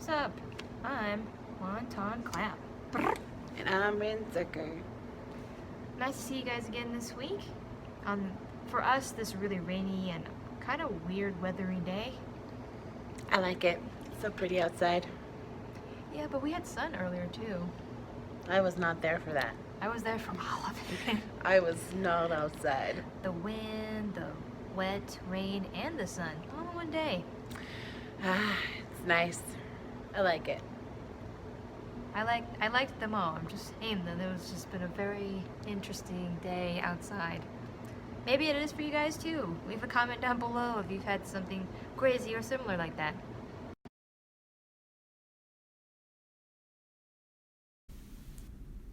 What's up? I'm Wonton Clap. And I'm Rin Zucker. Nice to see you guys again this week. For us, this really rainy and kind of weird weathery day. I like it. So pretty outside. Yeah, but we had sun earlier too. I was not there for that. I was there for all of it. I was not outside. The wind, the wet, rain, and the sun all in one day. It's nice. I like it. I liked them all. I'm just saying that it was just been a very interesting day outside. Maybe it is for you guys too. Leave a comment down below if you've had something crazy or similar like that.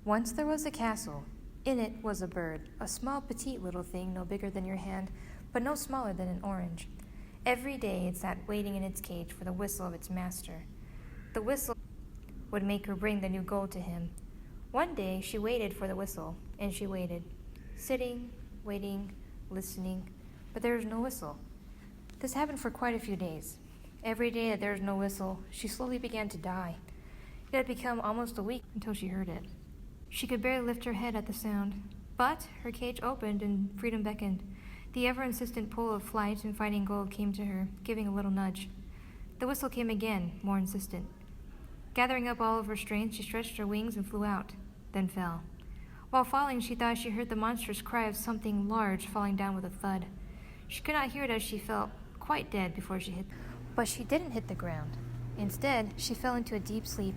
Once there was a castle. In it was a bird, a small petite little thing no bigger than your hand, but no smaller than an orange. Every day it sat waiting in its cage for the whistle of its master. The whistle would make her bring the new gold to him. One day she waited for the whistle, and she waited, sitting, waiting, listening, but there was no whistle. This happened for quite a few days. Every day that there was no whistle, she slowly began to die. It had become almost a week until she heard it. She could barely lift her head at the sound, but her cage opened and freedom beckoned. The ever-insistent pull of flight and finding gold came to her, giving a little nudge. The whistle came again, more insistent. Gathering up all of her strength, she stretched her wings and flew out, then fell. While falling, she thought she heard the monstrous cry of something large falling down with a thud. She could not hear it as she felt quite dead before she hit. But she didn't hit the ground. Instead, she fell into a deep sleep.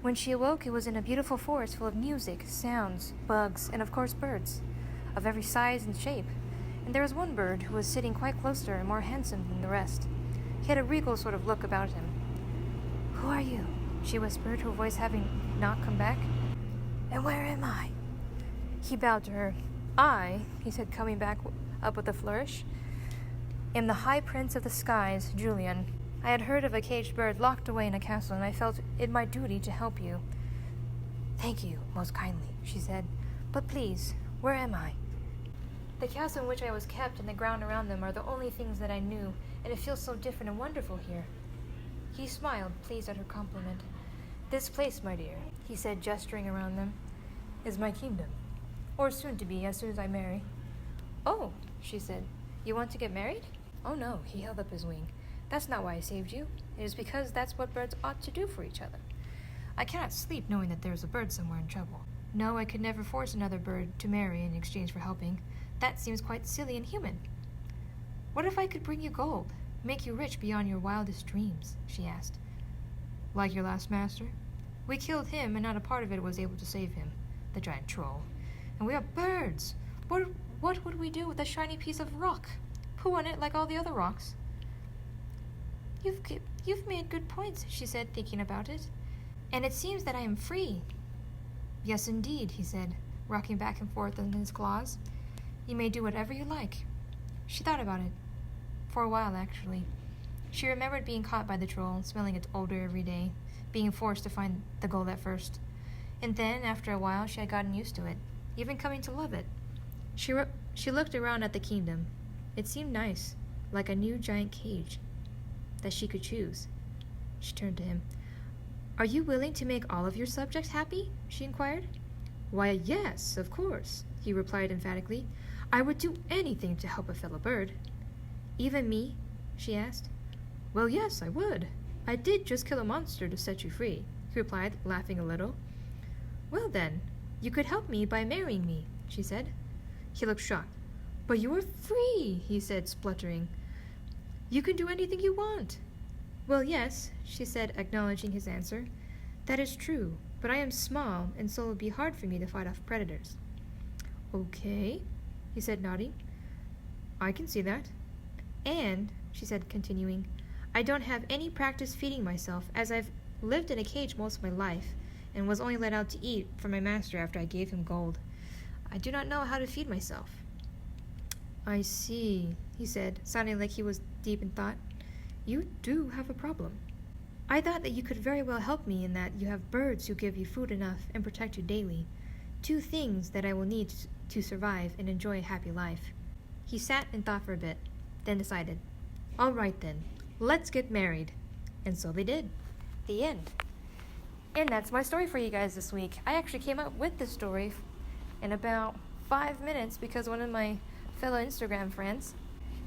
When she awoke, it was in a beautiful forest full of music, sounds, bugs, and of course birds, of every size and shape. And there was one bird who was sitting quite close to her and more handsome than the rest. He had a regal sort of look about him. "Who are you?" she whispered, her voice having not come back. "And where am I?" He bowed to her. "I," he said, coming back up with a flourish, "am the High Prince of the Skies, Julian. I had heard of a caged bird locked away in a castle, and I felt it my duty to help you." "Thank you, most kindly," she said. "But please, where am I?" "The castle in which I was kept and the ground around them are the only things that I knew, and it feels so different and wonderful here." He smiled, pleased at her compliment. "This place, my dear," he said, gesturing around them, "is my kingdom, or soon to be, as soon as I marry." "Oh," she said, "you want to get married?" "Oh no," he held up his wing. "That's not why I saved you. It is because that's what birds ought to do for each other. I cannot sleep knowing that there is a bird somewhere in trouble. No, I could never force another bird to marry in exchange for helping. That seems quite silly and human." "What if I could bring you gold, make you rich beyond your wildest dreams?" she asked. "Like your last master? We killed him, and not a part of it was able to save him, the giant troll. And we are birds. What would we do with a shiny piece of rock? Poo on it like all the other rocks." You've made good points," she said, thinking about it. "And it seems that I am free." "Yes, indeed," he said, rocking back and forth in his claws. "You may do whatever you like." She thought about it. For a while, actually. She remembered being caught by the troll, smelling its odor every day, being forced to find the gold at first. And then, after a while, she had gotten used to it, even coming to love it. She looked around at the kingdom. It seemed nice, like a new giant cage that she could choose. She turned to him. "Are you willing to make all of your subjects happy?" she inquired. "Why, yes, of course," he replied emphatically. "I would do anything to help a fellow bird." "Even me?" she asked. "Well, yes, I would. I did just kill a monster to set you free," he replied, laughing a little. "Well then, you could help me by marrying me," she said. He looked shocked. "But you are free," he said, spluttering. "You can do anything you want." "Well, yes," she said, acknowledging his answer. "That is true, but I am small, and so it would be hard for me to fight off predators." "Okay," he said, nodding. "I can see that." "And," she said, continuing, "I don't have any practice feeding myself, as I've lived in a cage most of my life, and was only let out to eat from my master after I gave him gold. I do not know how to feed myself." "I see," he said, sounding like he was deep in thought. "You do have a problem. I thought that you could very well help me in that you have birds who give you food enough and protect you daily. 2 things that I will need to survive and enjoy a happy life." He sat and thought for a bit, then decided, "All right then, let's get married." And so they did. The end. And that's my story for you guys this week. I actually came up with this story in about 5 minutes because one of my fellow Instagram friends,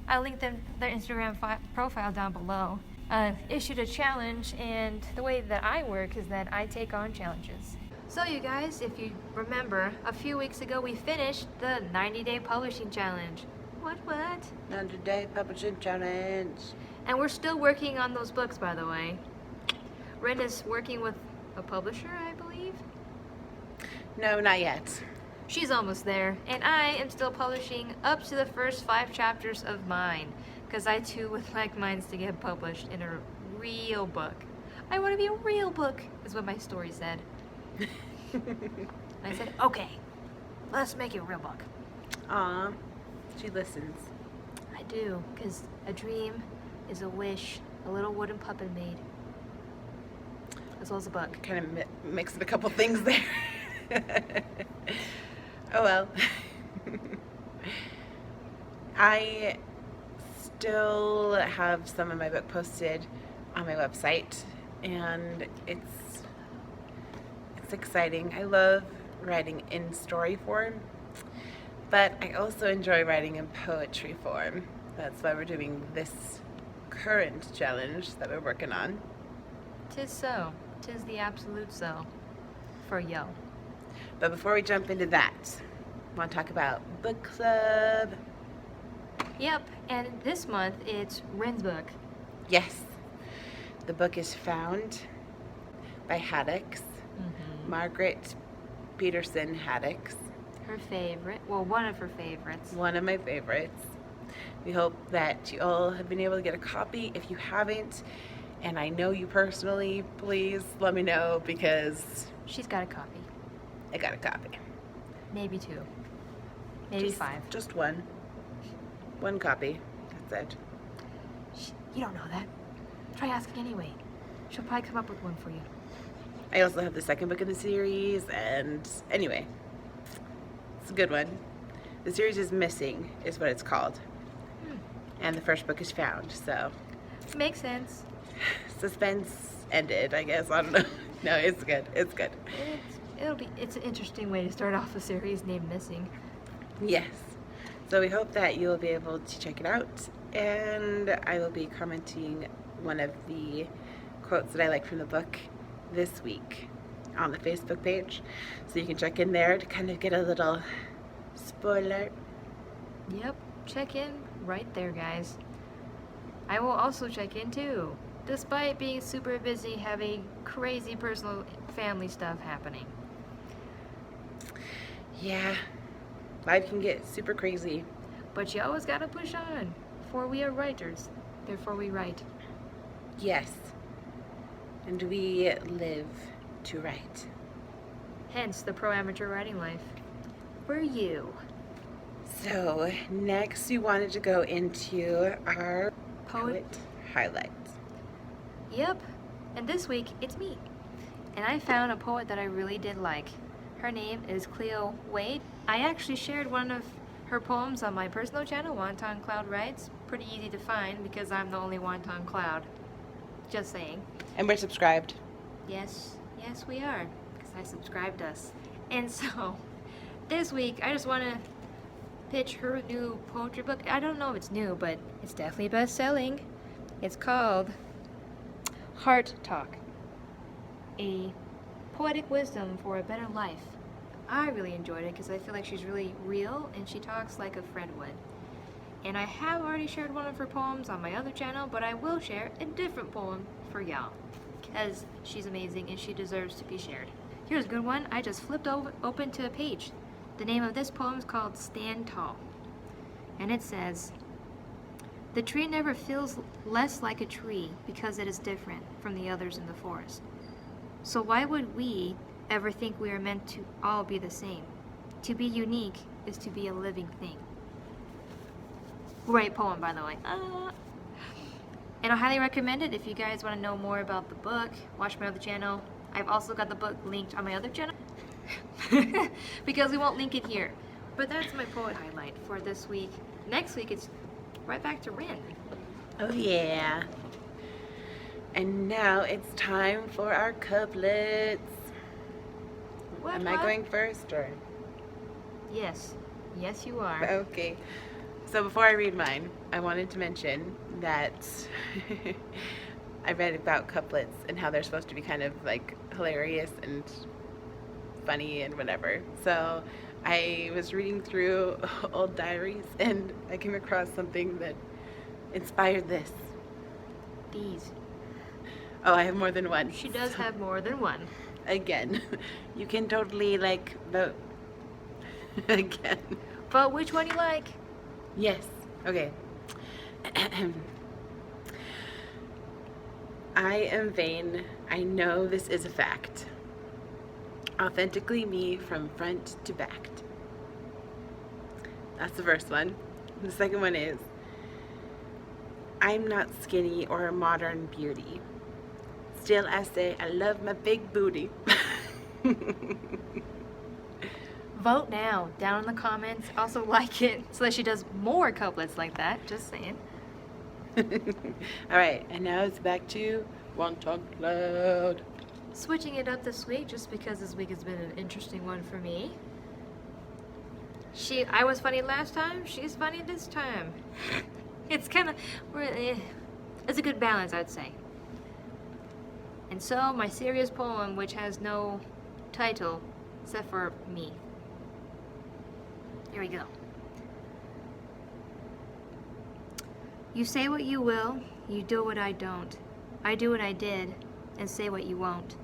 I'll link their Instagram profile down below, issued a challenge, and the way that I work is that I take on challenges. So you guys, if you remember, a few weeks ago we finished the 90-day publishing challenge. What? 100-day publishing challenge. And we're still working on those books, by the way. Ren is working with a publisher, I believe. No, not yet. She's almost there, and I am still publishing up to the first 5 chapters of mine, because I too would like mine to get published in a real book. I want to be a real book, is what my story said. I said, okay, let's make it a real book. Aw, she listens. I do, because a dream is a wish a little wooden puppet made, as well as a book. Kind of mixed a couple things there. Oh well. I still have some of my book posted on my website, and it's exciting. I love writing in story form, but I also enjoy writing in poetry form. That's why we're doing this current challenge that we're working on. 'Tis so. 'Tis the absolute so. For yo. But before we jump into that, I want to talk about book club. Yep, and this month it's Ren's book. Yes, the book is Found by Haddix, Margaret Peterson Haddix. Her favorite, well, one of her favorites. One of my favorites. We hope that you all have been able to get a copy. If you haven't, and I know you personally, please let me know, because She's got a copy. I got a copy. Maybe 2. Maybe 5. Just one. One copy. That's it. You don't know that. Try asking anyway. She'll probably come up with one for you. I also have the second book in the series, and anyway, it's a good one. The series is Missing, is what it's called. And the first book is Found, so Makes sense. suspense ended, I guess. I don't know. No, it's good. It's good. It's an interesting way to start off a series named Missing. Yes. So we hope that you'll be able to check it out, and I will be commenting one of the quotes that I like from the book this week on the Facebook page, so you can check in there to kind of get a little spoiler. Yep, check in right there, guys. I will also check in too, despite being super busy having crazy personal family stuff happening. Yeah, life can get super crazy. But you always gotta push on, for we are writers, therefore we write. Yes, and we live to write. Hence the pro-amateur writing life. For you. So next we wanted to go into our poet highlights. Yep, and this week it's me. And I found a poet that I really did like. Her name is Cleo Wade. I actually shared one of her poems on my personal channel, Wonton Cloud Writes. Pretty easy to find because I'm the only Wonton Cloud. Just saying. And we're subscribed. Yes, we are, because I subscribed us. And so, this week I just want to pitch her new poetry book. I don't know if it's new, but it's definitely best-selling. It's called Heart Talk, a poetic wisdom for a better life. I really enjoyed it because I feel like she's really real and she talks like a friend would. And I have already shared one of her poems on my other channel, but I will share a different poem for y'all because she's amazing and she deserves to be shared. Here's a good one. I just flipped open to a page. The name of this poem is called Stand Tall. And it says, "The tree never feels less like a tree because it is different from the others in the forest. So why would we ever think we are meant to all be the same? To be unique is to be a living thing." Great poem, by the way. And I highly recommend it if you guys want to know more about the book. Watch my other channel. I've also got the book linked on my other channel because we won't link it here. But that's my poet highlight for this week. Next week it's right back to Ren. Oh yeah. And now it's time for our couplets. Am I going first or? Yes. Yes, you are. Okay. So before I read mine, I wanted to mention that I read about couplets and how they're supposed to be kind of like hilarious and funny and whatever. So I was reading through old diaries and I came across something that inspired this. These. Oh, I have more than one. She does have more than one. Again, you can totally like vote. Again. But which one you like? Yes. Okay. I am vain. I know this is a fact. Authentically me from front to back. That's the first one. The second one is I'm not skinny or a modern beauty. Still I say I love my big booty. Vote now, down in the comments. Also like it so that she does more couplets like that. Just saying. Alright, and now it's back to One Talk Loud. Switching it up this week just because this week has been an interesting one for me. I was funny last time, she's funny this time. It's kind of, it's a good balance, I'd say. And so, my serious poem, which has no title, except for me. Here we go. You say what you will, you do what I don't. I do what I did, and say what you won't.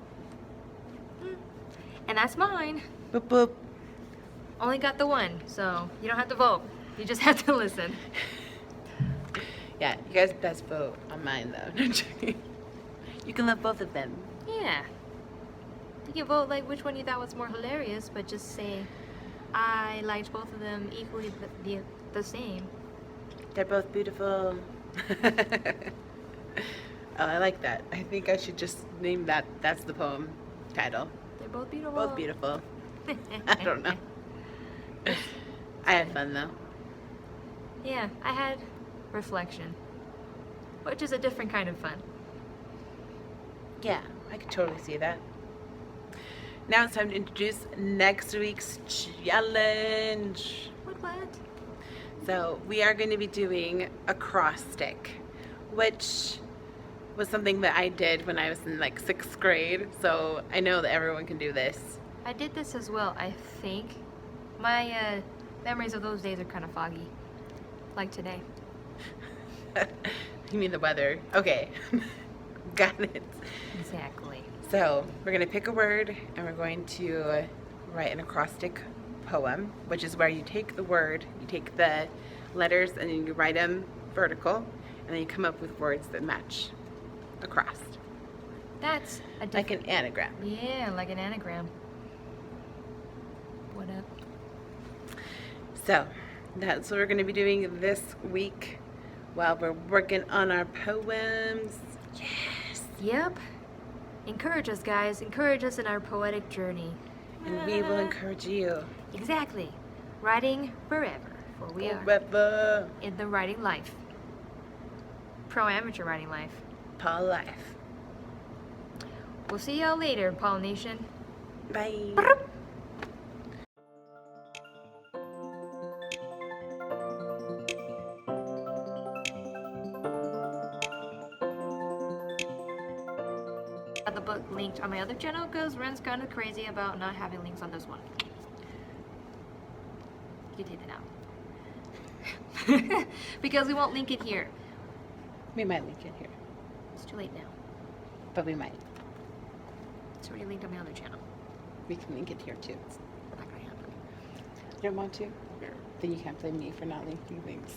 And that's mine. Boop boop. Only got the one, so you don't have to vote. You just have to listen. Yeah, you guys best vote on mine though. You can love both of them. Yeah. You can vote like which one you thought was more hilarious, but just say I liked both of them equally the same. They're both beautiful. Oh, I like that. I think I should just name that. That's the poem title. They're both beautiful. Both beautiful. I don't know. I had fun though. Yeah, I had reflection, which is a different kind of fun. Yeah, I could totally see that. Now it's time to introduce next week's challenge. What? So we are going to be doing acrostic, which was something that I did when I was in like 6th grade. So I know that everyone can do this. I did this as well, I think. My memories of those days are kind of foggy, like today. You mean the weather? Okay. Got it. Exactly. So we're going to pick a word and we're going to write an acrostic poem, which is where you take the word, you take the letters and then you write them vertical and then you come up with words that match across. That's a like an anagram. Yeah, like an anagram. What up? So that's what we're going to be doing this week while we're working on our poems. Yes. Yep. Encourage us, guys. Encourage us in our poetic journey. And we will encourage you. Exactly. Writing forever, for we are Forever. in the writing life. Pro-amateur writing life. PAWL life. We'll see y'all later, Paul Nation. Bye. The book linked on my other channel because Ren's kind of crazy about not having links on this one. You can take it out. Because we won't link it here. We might link it here, It's too late now. but we might. It's already linked on my other channel. We can link it here too. Not gonna happen. You don't want to? Then you can't blame me for not linking things.